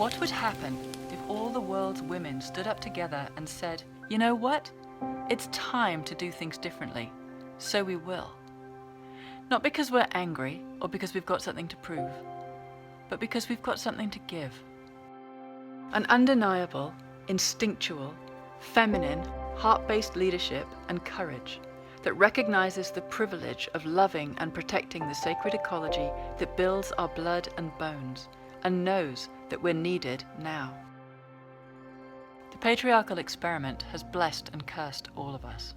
What would happen if all the world's women stood up together and said, you know what? It's time to do things differently, so we will. Not because we're angry or because we've got something to prove, but because we've got something to give. An undeniable, instinctual, feminine, heart-based leadership and courage that recognizes the privilege of loving and protecting the sacred ecology that builds our blood and bones, and knows that we're needed now. The patriarchal experiment has blessed and cursed all of us.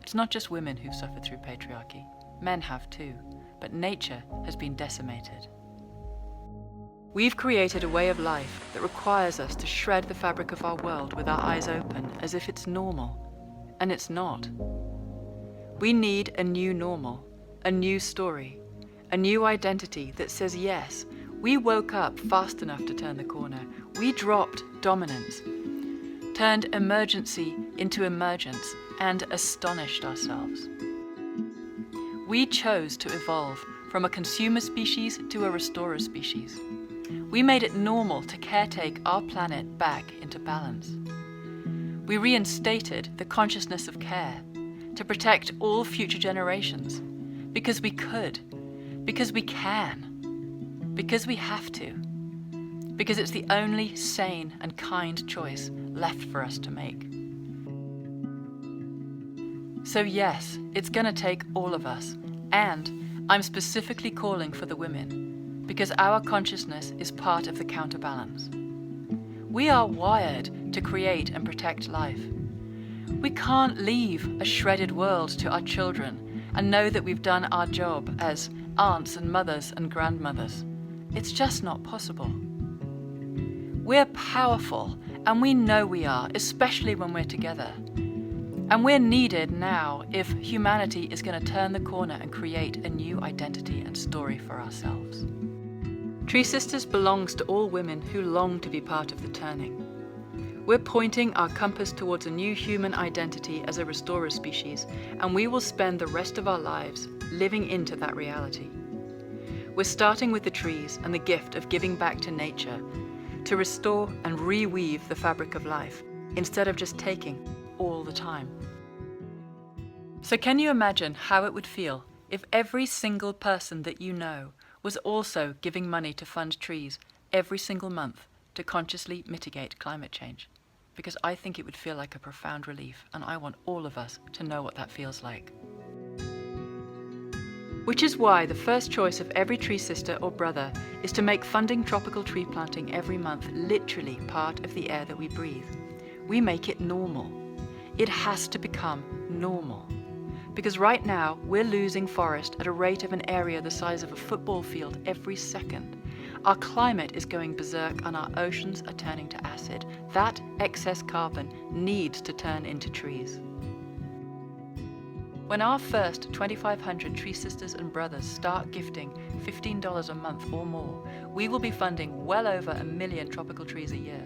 It's not just women who've suffered through patriarchy. Men have too, but nature has been decimated. We've created a way of life that requires us to shred the fabric of our world with our eyes open as if it's normal, and it's not. We need a new normal, a new story, a new identity that says yes, we woke up fast enough to turn the corner. We dropped dominance, turned emergency into emergence, and astonished ourselves. We chose to evolve from a consumer species to a restorer species. We made it normal to caretake our planet back into balance. We reinstated the consciousness of care to protect all future generations, because we could, because we can, because we have to, because it's the only sane and kind choice left for us to make. So yes, it's gonna take all of us, and I'm specifically calling for the women, because our consciousness is part of the counterbalance. We are wired to create and protect life. We can't leave a shredded world to our children and know that we've done our job as aunts and mothers and grandmothers. It's just not possible. We're powerful, and we know we are, especially when we're together. And we're needed now if humanity is going to turn the corner and create a new identity and story for ourselves. Tree Sisters belongs to all women who long to be part of the turning. We're pointing our compass towards a new human identity as a restorer species, and we will spend the rest of our lives living into that reality. We're starting with the trees and the gift of giving back to nature to restore and reweave the fabric of life instead of just taking all the time. So can you imagine how it would feel if every single person that you know was also giving money to fund trees every single month to consciously mitigate climate change? Because I think it would feel like a profound relief, and I want all of us to know what that feels like. Which is why the first choice of every tree sister or brother is to make funding tropical tree planting every month literally part of the air that we breathe. We make it normal. It has to become normal. Because right now, we're losing forest at a rate of an area the size of a football field every second. Our climate is going berserk and our oceans are turning to acid. That excess carbon needs to turn into trees. When our first 2,500 Tree Sisters and Brothers start gifting $15 a month or more, we will be funding well over 1 million tropical trees a year.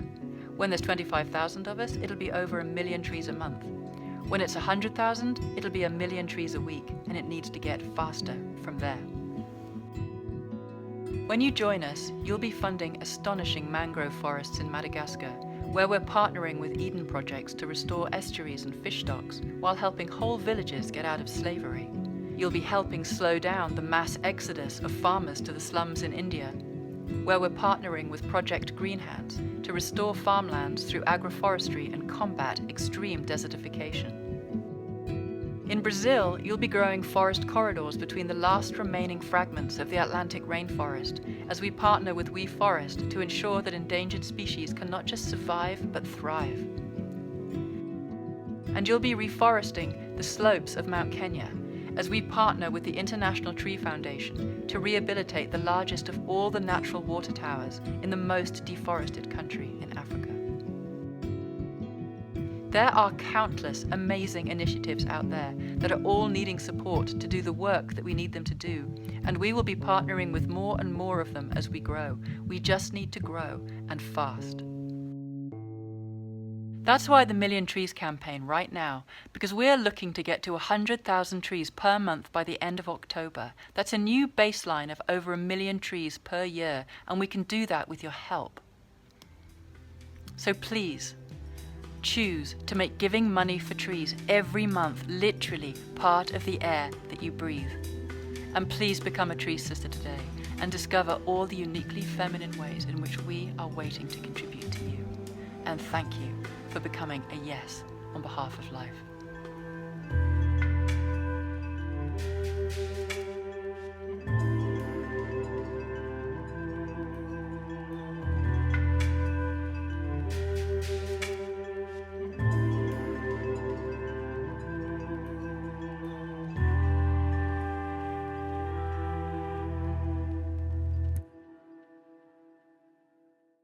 When there's 25,000 of us, it'll be over 1 million trees a month. When it's 100,000, it'll be 1 million trees a week, and it needs to get faster from there. When you join us, you'll be funding astonishing mangrove forests in Madagascar, where we're partnering with Eden projects to restore estuaries and fish stocks while helping whole villages get out of slavery. You'll be helping slow down the mass exodus of farmers to the slums in India, where we're partnering with Project Green Hands to restore farmlands through agroforestry and combat extreme desertification. In Brazil, you'll be growing forest corridors between the last remaining fragments of the Atlantic rainforest as we partner with We Forest to ensure that endangered species can not just survive but thrive. And you'll be reforesting the slopes of Mount Kenya as we partner with the International Tree Foundation to rehabilitate the largest of all the natural water towers in the most deforested country in Africa. There are countless amazing initiatives out there that are all needing support to do the work that we need them to do, and we will be partnering with more and more of them as we grow. We just need to grow, and fast. That's why the Million Trees campaign right now, because we're looking to get to 100,000 trees per month by the end of October. That's a new baseline of over 1 million trees per year, and we can do that with your help. So please, choose to make giving money for trees every month literally part of the air that you breathe. And please become a Tree Sister today and discover all the uniquely feminine ways in which we are waiting to contribute to you. And thank you for becoming a yes on behalf of life.